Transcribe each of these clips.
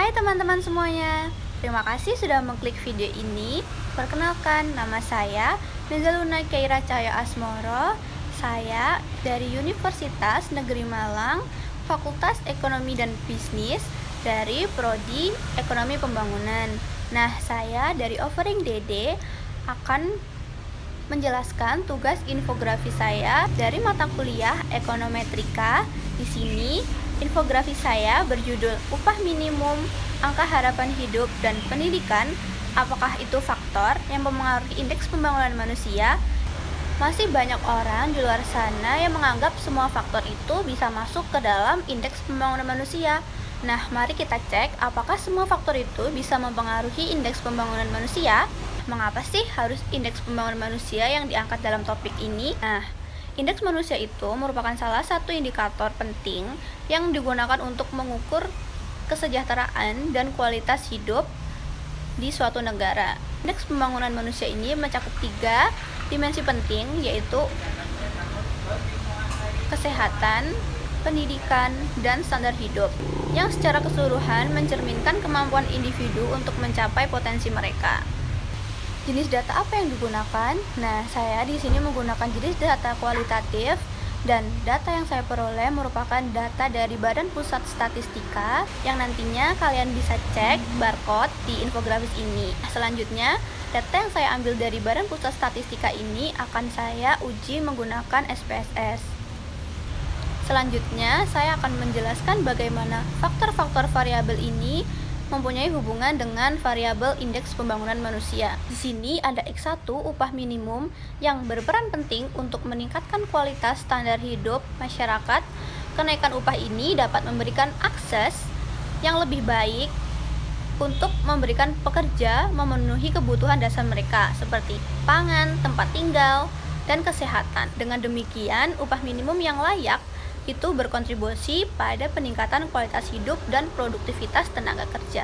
Hai teman-teman semuanya, terima kasih sudah mengklik video ini. Perkenalkan, nama saya Nezaluna Keira Cahaya Asmoro. Saya dari Universitas Negeri Malang, Fakultas Ekonomi dan Bisnis dari Prodi Ekonomi Pembangunan. Nah, saya dari Offering DD akan menjelaskan tugas infografis saya dari mata kuliah Ekonometrika. Di sini infografis saya berjudul Upah Minimum, Angka Harapan Hidup dan Pendidikan. Apakah itu faktor yang mempengaruhi indeks pembangunan manusia? Masih banyak orang di luar sana yang menganggap semua faktor itu bisa masuk ke dalam indeks pembangunan manusia. Nah, mari kita cek apakah semua faktor itu bisa mempengaruhi indeks pembangunan manusia. Mengapa sih harus indeks pembangunan manusia yang diangkat dalam topik ini? Nah, indeks manusia itu merupakan salah satu indikator penting yang digunakan untuk mengukur kesejahteraan dan kualitas hidup di suatu negara. Indeks pembangunan manusia ini mencakup 3 dimensi penting, yaitu kesehatan, pendidikan, dan standar hidup, yang secara keseluruhan mencerminkan kemampuan individu untuk mencapai potensi mereka. Jenis data apa yang digunakan? Nah, saya di sini menggunakan jenis data kualitatif, dan data yang saya peroleh merupakan data dari Badan Pusat Statistika yang nantinya kalian bisa cek barcode di infografis ini. Selanjutnya, data yang saya ambil dari Badan Pusat Statistika ini akan saya uji menggunakan SPSS. Selanjutnya, saya akan menjelaskan bagaimana faktor-faktor variabel ini mempunyai hubungan dengan variabel indeks pembangunan manusia. Di sini ada X1, upah minimum, yang berperan penting untuk meningkatkan kualitas standar hidup masyarakat. Kenaikan upah ini dapat memberikan akses yang lebih baik untuk memberikan pekerja memenuhi kebutuhan dasar mereka seperti pangan, tempat tinggal, dan kesehatan. Dengan demikian, upah minimum yang layak itu berkontribusi pada peningkatan kualitas hidup dan produktivitas tenaga kerja.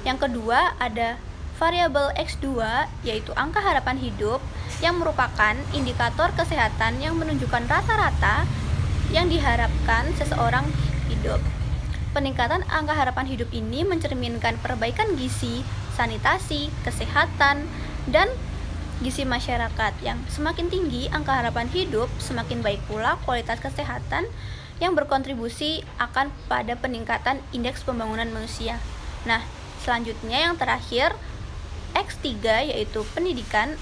Yang kedua, ada variabel X2, yaitu angka harapan hidup, yang merupakan indikator kesehatan yang menunjukkan rata-rata yang diharapkan seseorang hidup. Peningkatan angka harapan hidup ini mencerminkan perbaikan gizi, sanitasi, kesehatan, dan gizi masyarakat. Yang semakin tinggi angka harapan hidup, semakin baik pula kualitas kesehatan yang berkontribusi akan pada peningkatan indeks pembangunan manusia. Nah, selanjutnya yang terakhir X3, yaitu pendidikan.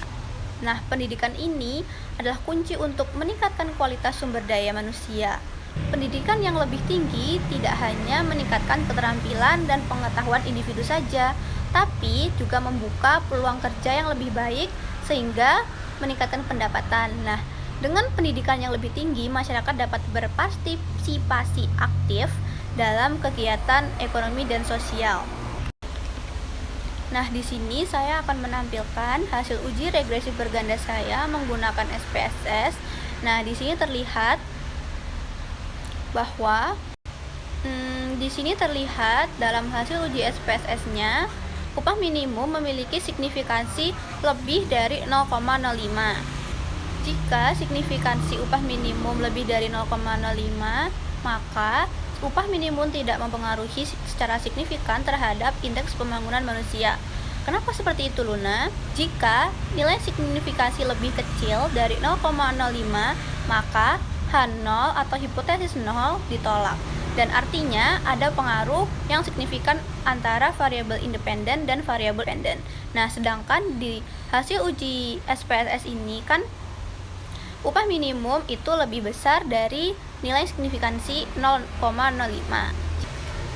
Nah, pendidikan ini adalah kunci untuk meningkatkan kualitas sumber daya manusia. Pendidikan yang lebih tinggi tidak hanya meningkatkan keterampilan dan pengetahuan individu saja, tapi juga membuka peluang kerja yang lebih baik sehingga meningkatkan pendapatan. Nah, dengan pendidikan yang lebih tinggi, masyarakat dapat berpartisipasi aktif dalam kegiatan ekonomi dan sosial. Nah, di sini saya akan menampilkan hasil uji regresi berganda saya menggunakan SPSS. Nah, di sini terlihat bahwa di sini terlihat dalam hasil uji SPSS-nya, upah minimum memiliki signifikansi lebih dari 0,05. Jika signifikansi upah minimum lebih dari 0,05, maka upah minimum tidak mempengaruhi secara signifikan terhadap indeks pembangunan manusia. Kenapa seperti itu, Luna? Jika nilai signifikansi lebih kecil dari 0,05, maka H0 atau hipotesis 0 ditolak. Dan artinya ada pengaruh yang signifikan antara variabel independen dan variabel dependen. Nah, sedangkan di hasil uji SPSS ini kan upah minimum itu lebih besar dari nilai signifikansi 0,05.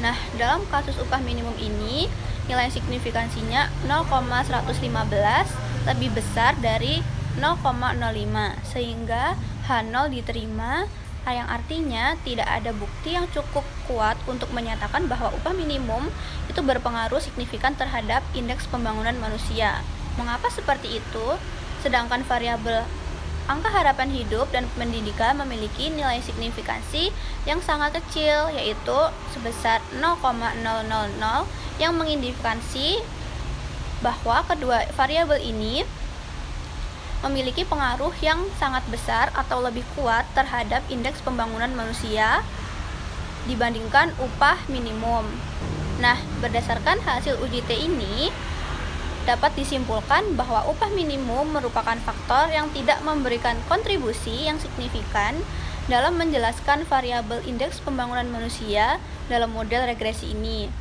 Nah, dalam kasus upah minimum ini, nilai signifikansinya 0,115 lebih besar dari 0,05, sehingga H0 diterima, yang artinya tidak ada bukti yang cukup kuat untuk menyatakan bahwa upah minimum itu berpengaruh signifikan terhadap indeks pembangunan manusia. Mengapa seperti itu? Sedangkan variabel angka harapan hidup dan pendidikan memiliki nilai signifikansi yang sangat kecil, yaitu sebesar 0,000, yang mengindikasi bahwa kedua variabel ini memiliki pengaruh yang sangat besar atau lebih kuat terhadap indeks pembangunan manusia dibandingkan upah minimum. Nah, berdasarkan hasil uji T ini, dapat disimpulkan bahwa upah minimum merupakan faktor yang tidak memberikan kontribusi yang signifikan dalam menjelaskan variabel indeks pembangunan manusia dalam model regresi ini.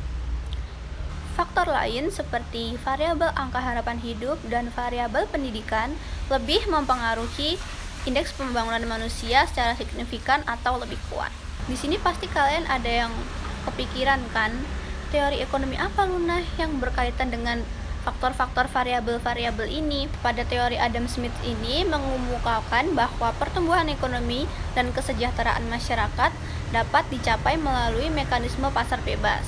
Faktor lain seperti variabel angka harapan hidup dan variabel pendidikan lebih mempengaruhi indeks pembangunan manusia secara signifikan atau lebih kuat. Di sini pasti kalian ada yang kepikiran kan, teori ekonomi apa Luna yang berkaitan dengan faktor-faktor variabel-variabel ini. Pada teori Adam Smith ini mengemukakan bahwa pertumbuhan ekonomi dan kesejahteraan masyarakat dapat dicapai melalui mekanisme pasar bebas.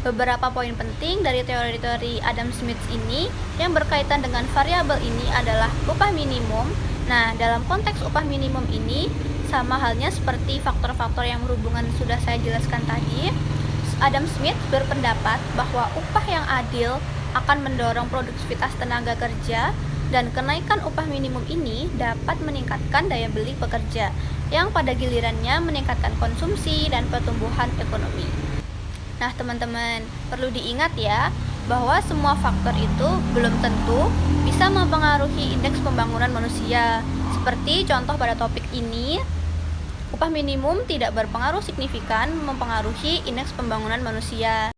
Beberapa poin penting dari teori-teori Adam Smith ini yang berkaitan dengan variabel ini adalah upah minimum. Nah, dalam konteks upah minimum ini, sama halnya seperti faktor-faktor yang berhubungan sudah saya jelaskan tadi, Adam Smith berpendapat bahwa upah yang adil akan mendorong produktivitas tenaga kerja, dan kenaikan upah minimum ini dapat meningkatkan daya beli pekerja, yang pada gilirannya meningkatkan konsumsi dan pertumbuhan ekonomi. Nah, teman-teman, perlu diingat ya, bahwa semua faktor itu belum tentu bisa mempengaruhi indeks pembangunan manusia. Seperti contoh pada topik ini, upah minimum tidak berpengaruh signifikan mempengaruhi indeks pembangunan manusia.